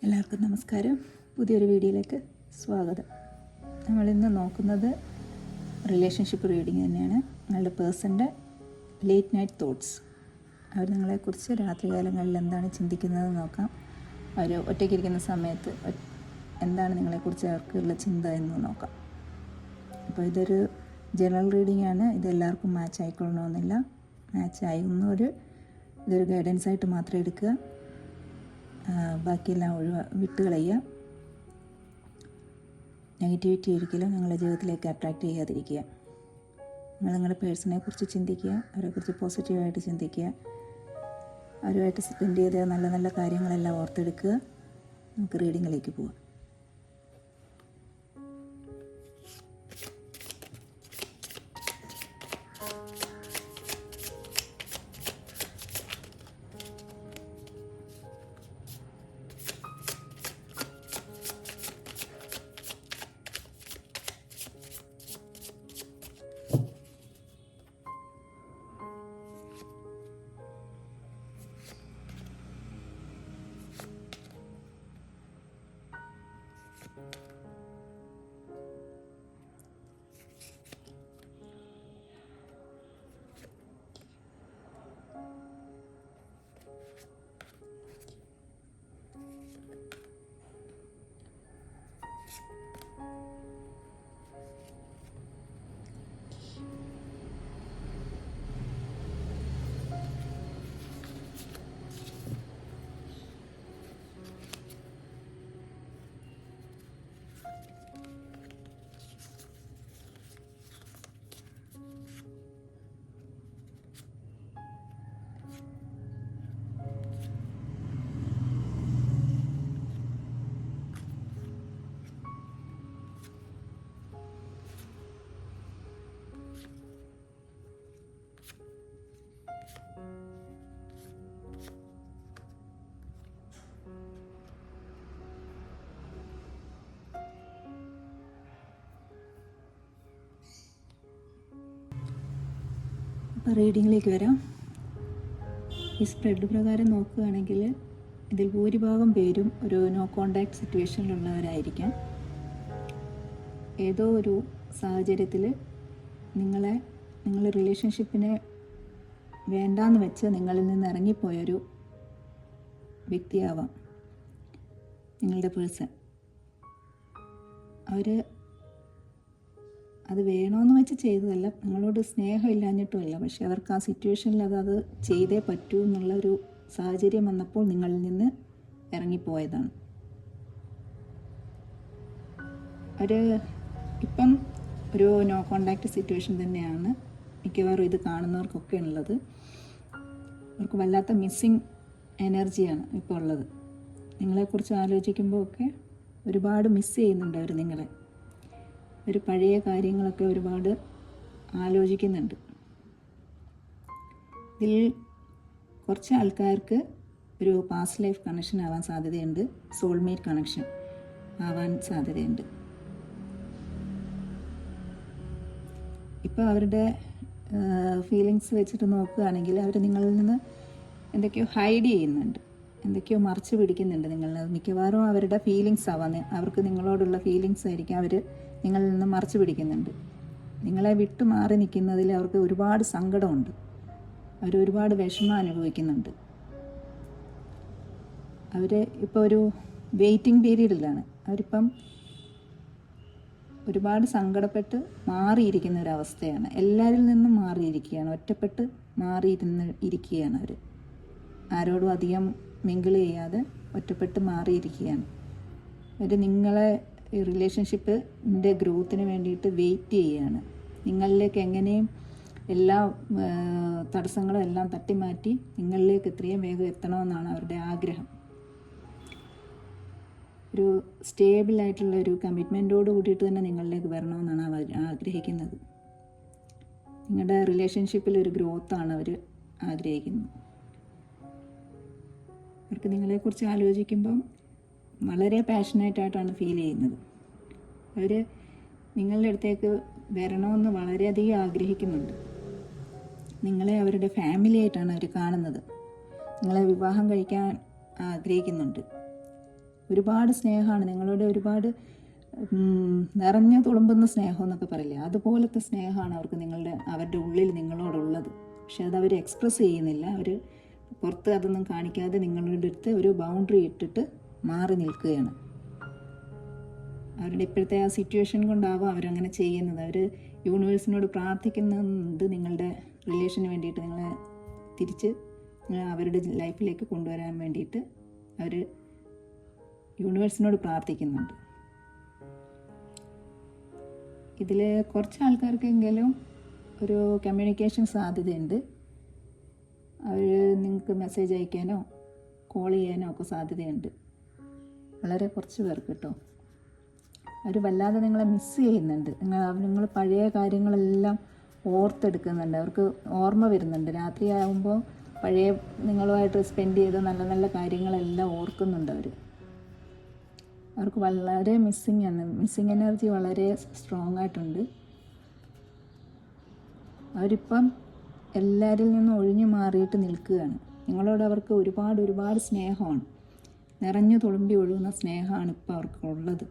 എല്ലാവർക്കും നമസ്കാരം. പുതിയൊരു വീഡിയോയിലേക്ക് സ്വാഗതം. നമ്മളിന്ന് നോക്കുന്നത് റിലേഷൻഷിപ്പ് റീഡിങ് തന്നെയാണ്. നിങ്ങളുടെ പേഴ്സൻ്റെ ലേറ്റ് നൈറ്റ് തോട്ട്സ്. അവർ നിങ്ങളെക്കുറിച്ച് രാത്രികാലങ്ങളിൽ എന്താണ് ചിന്തിക്കുന്നതെന്ന് നോക്കാം. അവർ ഒറ്റയ്ക്കിരിക്കുന്ന സമയത്ത് എന്താണ് നിങ്ങളെക്കുറിച്ച് അവർക്കുള്ള ചിന്ത എന്ന് നോക്കാം. അപ്പോൾ ഇതൊരു ജനറൽ റീഡിംഗ് ആണ്. ഇതെല്ലാവർക്കും മാച്ച് ആയിക്കൊള്ളണമെന്നില്ല. മാച്ച് ആകുന്നവർ ഇതൊരു ഗൈഡൻസ് ആയിട്ട് മാത്രം എടുക്കുക. ബാക്കിയെല്ലാം വിട്ടുകളയുക. നെഗറ്റിവിറ്റി ഒരിക്കലും നിങ്ങളുടെ ജീവിതത്തിലേക്ക് അട്രാക്റ്റ് ചെയ്യാതിരിക്കുക. നിങ്ങളുടെ പേഴ്സണെ കുറിച്ച് ചിന്തിക്കുക, അവരെക്കുറിച്ച് പോസിറ്റീവായിട്ട് ചിന്തിക്കുക, അവരുമായിട്ട് സ്പെൻഡ് ചെയ്ത നല്ല നല്ല കാര്യങ്ങളെല്ലാം ഓർത്തെടുക്കുക. നമുക്ക് റീഡിങ്ങിലേക്ക് പോവാം. അപ്പോൾ റീഡിങ്ങിലേക്ക് വരാം. ഈ സ്പ്രെഡ് പ്രകാരം നോക്കുകയാണെങ്കിൽ ഇതിൽ ഭൂരിഭാഗം പേരും ഒരു നോ കോണ്ടാക്ട് സിറ്റുവേഷനിലുള്ളവരായിരിക്കാം. ഏതോ ഒരു സാഹചര്യത്തിൽ നിങ്ങളുടെ റിലേഷൻഷിപ്പിനെ വേണ്ടാന്ന് വെച്ച് നിങ്ങളിൽ നിന്ന് ഇറങ്ങിപ്പോയൊരു വ്യക്തിയാവാം നിങ്ങളുടെ പേഴ്സൺ. അവർ അത് വേണമെന്ന് വെച്ച് ചെയ്തതല്ല, നിങ്ങളോട് സ്നേഹമില്ലാഞ്ഞിട്ടുമല്ല, പക്ഷെ അവർക്ക് ആ സിറ്റുവേഷനിൽ അത് ചെയ്തേ പറ്റൂ എന്നുള്ളൊരു സാഹചര്യം വന്നപ്പോൾ നിങ്ങളിൽ നിന്ന് ഇറങ്ങിപ്പോയതാണ്. അവർ ഇപ്പം ഒരു നോ കോണ്ടാക്ട് സിറ്റുവേഷൻ തന്നെയാണ് മിക്കവാറും ഇത് കാണുന്നവർക്കൊക്കെ ഉള്ളത്. അവർക്ക് വല്ലാത്ത മിസ്സിങ് എനർജിയാണ് ഇപ്പോൾ ഉള്ളത്. നിങ്ങളെക്കുറിച്ച് ആലോചിക്കുമ്പോൾ ഒക്കെ ഒരുപാട് മിസ് ചെയ്യുന്നുണ്ട് അവർ നിങ്ങളെ. ഒരു പഴയ കാര്യങ്ങളൊക്കെ ഒരുപാട് ആലോചിക്കുന്നുണ്ട്. ഇതിൽ കുറച്ച് ആൾക്കാർക്ക് ഒരു പാസ്റ്റ് ലൈഫ് കണക്ഷൻ ആവാൻ സാധ്യതയുണ്ട്, സോൾമേറ്റ് കണക്ഷൻ ആവാൻ സാധ്യതയുണ്ട്. ഇപ്പോൾ അവരുടെ ഫീലിങ്സ് വെച്ചിട്ട് നോക്കുകയാണെങ്കിൽ അവർ നിങ്ങളിൽ നിന്ന് എന്തൊക്കെയോ ഹൈഡ് ചെയ്യുന്നുണ്ട്, എന്തൊക്കെയോ മറച്ചു പിടിക്കുന്നുണ്ട് നിങ്ങളിൽ. മിക്കവാറും അവരുടെ ഫീലിങ്സ് ആവാൻ, അവർക്ക് നിങ്ങളോടുള്ള ഫീലിങ്സ് ആയിരിക്കും അവർ നിങ്ങളിൽ നിന്ന് മറച്ചു പിടിക്കുന്നുണ്ട്. നിങ്ങളെ വിട്ടു മാറി നിൽക്കുന്നതിൽ അവർക്ക് ഒരുപാട് സങ്കടമുണ്ട്, അവർ ഒരുപാട് വിഷമം അനുഭവിക്കുന്നുണ്ട്. അവർ ഇപ്പോൾ ഒരു വെയിറ്റിംഗ് പീരീഡിലാണ്. അവരിപ്പം ഒരുപാട് സങ്കടപ്പെട്ട് മാറിയിരിക്കുന്ന ഒരവസ്ഥയാണ്. എല്ലാവരിൽ നിന്നും മാറിയിരിക്കുകയാണ്, ഒറ്റപ്പെട്ട് ഇരിക്കുകയാണ് അവർ. ആരോടും അധികം മിങ്കിൾ ചെയ്യാതെ ഒറ്റപ്പെട്ട് മാറിയിരിക്കുകയാണ് അവർ. നിങ്ങളെ റിലേഷൻഷിപ്പിൻ്റെ ഗ്രോത്തിന് വേണ്ടിയിട്ട് വെയിറ്റ് ചെയ്യുകയാണ്. നിങ്ങളിലേക്ക് എങ്ങനെയും എല്ലാ തടസ്സങ്ങളും എല്ലാം തട്ടിമാറ്റി നിങ്ങളിലേക്ക് എത്രയും വേഗം എത്തണമെന്നാണ് അവരുടെ ആഗ്രഹം. ഒരു സ്റ്റേബിളായിട്ടുള്ള ഒരു കമ്മിറ്റ്മെൻറ്റോട് കൂടിയിട്ട് തന്നെ നിങ്ങളിലേക്ക് വരണമെന്നാണ് അവർ ആഗ്രഹിക്കുന്നത്. നിങ്ങളുടെ റിലേഷൻഷിപ്പിൽ ഒരു ഗ്രോത്താണ് അവർ ആഗ്രഹിക്കുന്നത്. അവർക്ക് നിങ്ങളെക്കുറിച്ച് ആലോചിക്കുമ്പം വളരെ പാഷനേറ്റായിട്ടാണ് ഫീൽ ചെയ്യുന്നത്. അവർ നിങ്ങളുടെ അടുത്തേക്ക് വരണമെന്ന് വളരെയധികം ആഗ്രഹിക്കുന്നുണ്ട്. നിങ്ങളെ അവരുടെ ഫാമിലി ആയിട്ടാണ് അവർ കാണുന്നത്. നിങ്ങളെ വിവാഹം കഴിക്കാൻ ആഗ്രഹിക്കുന്നുണ്ട്. ഒരുപാട് സ്നേഹമാണ് നിങ്ങളോട്, ഒരുപാട് നിറഞ്ഞു തുളുമ്പുന്ന സ്നേഹം എന്നൊക്കെ പറയില്ലേ, അതുപോലത്തെ സ്നേഹമാണ് അവരുടെ ഉള്ളിൽ നിങ്ങളോടുള്ളത്. പക്ഷെ അത് അവർ എക്സ്പ്രസ് ചെയ്യുന്നില്ല. അവർ പുറത്ത് അതൊന്നും കാണിക്കാതെ നിങ്ങളുടെ അടുത്ത് ഒരു ബൗണ്ടറി ഇട്ടിട്ട് മാറി നിൽക്കുകയാണ്. അവരുടെ ഇപ്പോഴത്തെ ആ സിറ്റുവേഷൻ കൊണ്ടാവും അവരങ്ങനെ ചെയ്യുന്നത്. അവർ യൂണിവേഴ്സിനോട് പ്രാർത്ഥിക്കുന്നുണ്ട് നിങ്ങളുടെ റിലേഷന് വേണ്ടിയിട്ട്, നിങ്ങളെ തിരിച്ച് അവരുടെ ലൈഫിലേക്ക് കൊണ്ടുവരാൻ വേണ്ടിയിട്ട് അവർ യൂണിവേഴ്സിനോട് പ്രാർത്ഥിക്കുന്നുണ്ട്. ഇതിൽ കുറച്ച് ആൾക്കാർക്കെങ്കിലും ഒരു കമ്മ്യൂണിക്കേഷൻ സാധ്യതയുണ്ട്. അവർ നിങ്ങൾക്ക് മെസ്സേജ് അയക്കാനോ കോൾ ചെയ്യാനോ ഒക്കെ സാധ്യതയുണ്ട്. വളരെ കുറച്ച് പേർക്ക് കേട്ടോ. അവർ വല്ലാതെ നിങ്ങളെ മിസ്സ് ചെയ്യുന്നുണ്ട്. നിങ്ങൾ പഴയ കാര്യങ്ങളെല്ലാം ഓർത്തെടുക്കുന്നുണ്ട്. അവർക്ക് ഓർമ്മ വരുന്നുണ്ട്. രാത്രിയാകുമ്പോൾ പഴയ നിങ്ങളുമായിട്ട് സ്പെൻഡ് ചെയ്ത നല്ല നല്ല കാര്യങ്ങളെല്ലാം ഓർക്കുന്നുണ്ട് അവർക്ക് വളരെ മിസ്സിങ് എനർജി വളരെ സ്ട്രോങ് ആയിട്ടുണ്ട്. അവരിപ്പം എല്ലാവരിൽ നിന്നും ഒഴിഞ്ഞു മാറിയിട്ട് നിൽക്കുകയാണ്. നിങ്ങളോട് അവർക്ക് ഒരുപാട് സ്നേഹമാണ്, നിറഞ്ഞു തുളുമ്പി ഒഴുകുന്ന സ്നേഹമാണ് ഇപ്പോൾ അവർക്കുള്ളത്.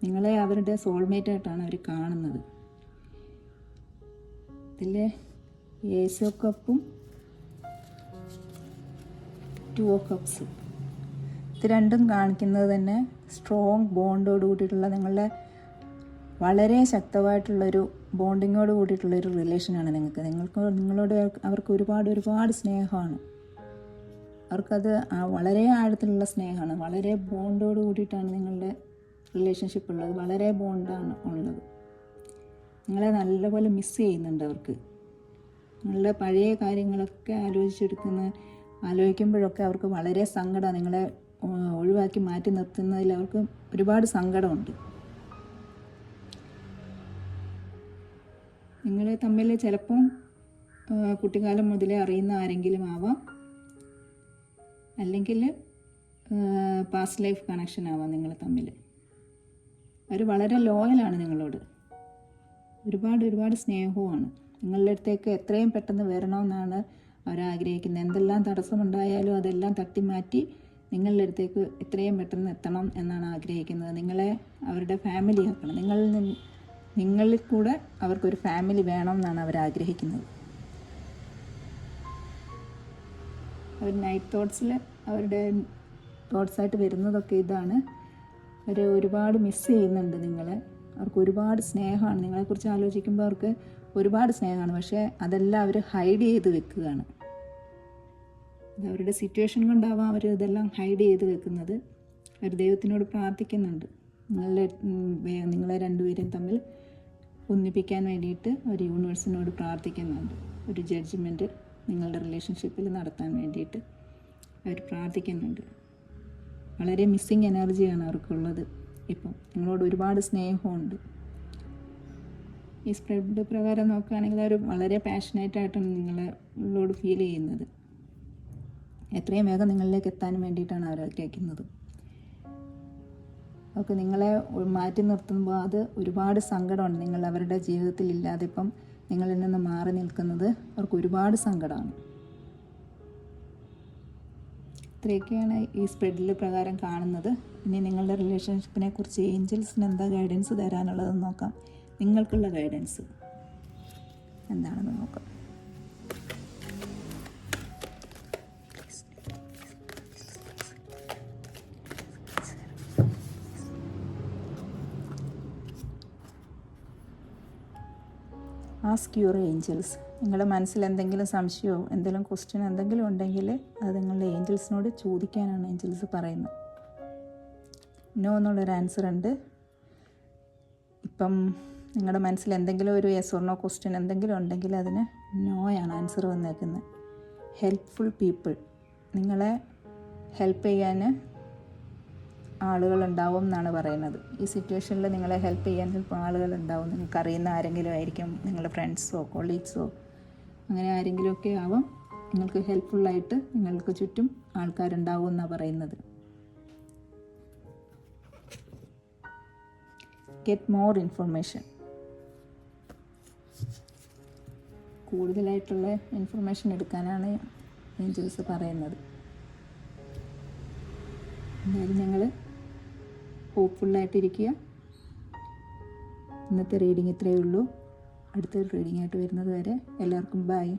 നിങ്ങളെ അവരുടെ സോൾമേറ്റായിട്ടാണ് അവർ കാണുന്നത്. ഇതിൽ ഏസ് ഓഫ് കപ്പും 2 ഓഫ് കപ്സും, ഇത് രണ്ടും കാണിക്കുന്നത് തന്നെ സ്ട്രോങ് ബോണ്ടോട് കൂടിയിട്ടുള്ള നിങ്ങളുടെ വളരെ ശക്തമായിട്ടുള്ളൊരു ബോണ്ടിങ്ങോട് കൂടിയിട്ടുള്ളൊരു റിലേഷനാണ് നിങ്ങളോട് അവർക്ക് ഒരുപാട് സ്നേഹമാണ്. അവർക്കത് വളരെ ആഴത്തിലുള്ള സ്നേഹമാണ്. വളരെ ബോണ്ടോട് കൂടിയിട്ടാണ് നിങ്ങളുടെ റിലേഷൻഷിപ്പ് ഉള്ളത്. വളരെ ബോണ്ടാണ് ഉള്ളത്. നിങ്ങളെ നല്ലപോലെ മിസ്സ് ചെയ്യുന്നുണ്ട് അവർക്ക്. നിങ്ങളുടെ പഴയ കാര്യങ്ങളൊക്കെ ആലോചിക്കുമ്പോഴൊക്കെ അവർക്ക് വളരെ സങ്കടമാണ്. നിങ്ങളെ ഒഴിവാക്കി മാറ്റി നിർത്തുന്നതിൽ അവർക്ക് ഒരുപാട് സങ്കടമുണ്ട്. നിങ്ങളെ തമ്മിൽ ചിലപ്പം കുട്ടിക്കാലം മുതലേ അറിയുന്ന ആരെങ്കിലും ആവാം, അല്ലെങ്കിൽ പാസ്റ്റ് ലൈഫ് കണക്ഷൻ ആവാം നിങ്ങൾ തമ്മിൽ. അവർ വളരെ ലോയലാണ് നിങ്ങളോട്. ഒരുപാട് സ്നേഹവുമാണ്. നിങ്ങളുടെ അടുത്തേക്ക് എത്രയും പെട്ടെന്ന് വരണമെന്നാണ് അവരാഗ്രഹിക്കുന്നത്. എന്തെല്ലാം തടസ്സമുണ്ടായാലും അതെല്ലാം തട്ടിമാറ്റി നിങ്ങളുടെ അടുത്തേക്ക് എത്രയും പെട്ടെന്ന് എത്തണം എന്നാണ് ആഗ്രഹിക്കുന്നത്. നിങ്ങളെ അവരുടെ ഫാമിലി ആക്കണം. നിങ്ങളിൽ കൂടെ അവർക്കൊരു ഫാമിലി വേണം എന്നാണ് അവരാഗ്രഹിക്കുന്നത്. അവർ നൈറ്റ് തോട്ട്സിൽ അവരുടെ തോട്ട്സായിട്ട് വരുന്നതൊക്കെ ഇതാണ്. അവർ ഒരുപാട് മിസ്സ് ചെയ്യുന്നുണ്ട് നിങ്ങളെ. അവർക്ക് ഒരുപാട് സ്നേഹമാണ്. നിങ്ങളെക്കുറിച്ച് ആലോചിക്കുമ്പോൾ അവർക്ക് ഒരുപാട് സ്നേഹമാണ്. പക്ഷേ അതെല്ലാം അവർ ഹൈഡ് ചെയ്ത് വെക്കുകയാണ്. അത് അവരുടെ സിറ്റുവേഷൻ കൊണ്ടാവാം അവർ ഇതെല്ലാം ഹൈഡ് ചെയ്ത് വെക്കുന്നത്. അവർ ദൈവത്തിനോട് പ്രാർത്ഥിക്കുന്നുണ്ട് നിങ്ങളെ രണ്ടുപേരും തമ്മിൽ ഒന്നിപ്പിക്കാൻ വേണ്ടിയിട്ട്. അവർ യൂണിവേഴ്സിനോട് പ്രാർത്ഥിക്കുന്നുണ്ട്. ഒരു ജഡ്ജ്മെൻറ്റ് നിങ്ങളുടെ റിലേഷൻഷിപ്പിൽ നടത്താൻ വേണ്ടിയിട്ട് അവർ പ്രാർത്ഥിക്കുന്നുണ്ട്. വളരെ മിസ്സിങ് എനർജിയാണ് അവർക്കുള്ളത്. ഇപ്പം നിങ്ങളോട് ഒരുപാട് സ്നേഹമുണ്ട്. ഈ സ്പ്രെഡ് പ്രകാരം നോക്കുകയാണെങ്കിൽ അവർ വളരെ പാഷനേറ്റായിട്ടാണ് നിങ്ങളോട് ഫീൽ ചെയ്യുന്നത്. എത്രയും വേഗം നിങ്ങളിലേക്ക് എത്താൻ വേണ്ടിയിട്ടാണ് അവർ ആഗ്രഹിക്കുന്നത്. അവർക്ക് നിങ്ങളെ മാറ്റി നിർത്തുമ്പോൾ അത് ഒരുപാട് സങ്കടമാണ്. നിങ്ങൾ അവരുടെ ജീവിതത്തിൽ ഇല്ലാതെ ഇപ്പം നിങ്ങളിൽ നിന്ന് മാറി നിൽക്കുന്നത് അവർക്ക് ഒരുപാട് സങ്കടമാണ്. ഇത്രയൊക്കെയാണ് ഈ സ്പ്രെഡിൽ പ്രകാരം കാണുന്നത്. ഇനി നിങ്ങളുടെ റിലേഷൻഷിപ്പിനെ കുറിച്ച് ഏഞ്ചൽസിന് എന്താ ഗൈഡൻസ് തരാനുള്ളതെന്ന് നോക്കാം. നിങ്ങൾക്കുള്ള ഗൈഡൻസ് എന്താണെന്ന് നോക്കാം. Ask your Angeles. നിങ്ങളുടെ മനസ്സിൽ എന്തെങ്കിലും സംശയമോ എന്തെങ്കിലും ക്വസ്റ്റ്യൻ എന്തെങ്കിലും ഉണ്ടെങ്കിൽ അത് നിങ്ങളുടെ ഏഞ്ചൽസിനോട് ചോദിക്കാനാണ് ഏഞ്ചൽസ് പറയുന്നത്. നോ എന്നുള്ളൊരു ആൻസർ ഉണ്ട്. ഇപ്പം നിങ്ങളുടെ മനസ്സിൽ എന്തെങ്കിലും ഒരു യെസ് ഓർ നോ ക്വസ്റ്റ്യൻ എന്തെങ്കിലും ഉണ്ടെങ്കിൽ അതിന് നോയാണ് ആൻസർ വന്നേക്കുന്നത്. ഹെൽപ്ഫുൾ പീപ്പിൾ, നിങ്ങളെ ഹെൽപ്പ് ചെയ്യാൻ ആളുകളുണ്ടാവും എന്നാണ് പറയുന്നത്. ഈ സിറ്റുവേഷനിൽ നിങ്ങളെ ഹെൽപ്പ് ചെയ്യാൻ ചിലപ്പോൾ ആളുകളുണ്ടാവും. നിങ്ങൾക്കറിയുന്ന ആരെങ്കിലും ആയിരിക്കും, നിങ്ങളുടെ ഫ്രണ്ട്സോ കൊളീഗ്സോ അങ്ങനെ ആരെങ്കിലുമൊക്കെ ആവാം. നിങ്ങൾക്ക് ഹെൽപ്ഫുള്ളായിട്ട് നിങ്ങൾക്ക് ചുറ്റും ആൾക്കാരുണ്ടാവും എന്നാണ് പറയുന്നത്. ഗെറ്റ് മോർ ഇൻഫർമേഷൻ, കൂടുതലായിട്ടുള്ള ഇൻഫർമേഷൻ എടുക്കാനാണ് ഏഞ്ചൽസ് പറയുന്നത്. എന്തായാലും നിങ്ങൾ ഹോപ്പ്ഫുള്ളായിട്ടിരിക്കുക. ഇന്നത്തെ റീഡിങ് ഇത്രയേ ഉള്ളൂ. അടുത്തൊരു റീഡിംഗ് ആയിട്ട് വരുന്നത് വരെ എല്ലാവർക്കും ബൈ.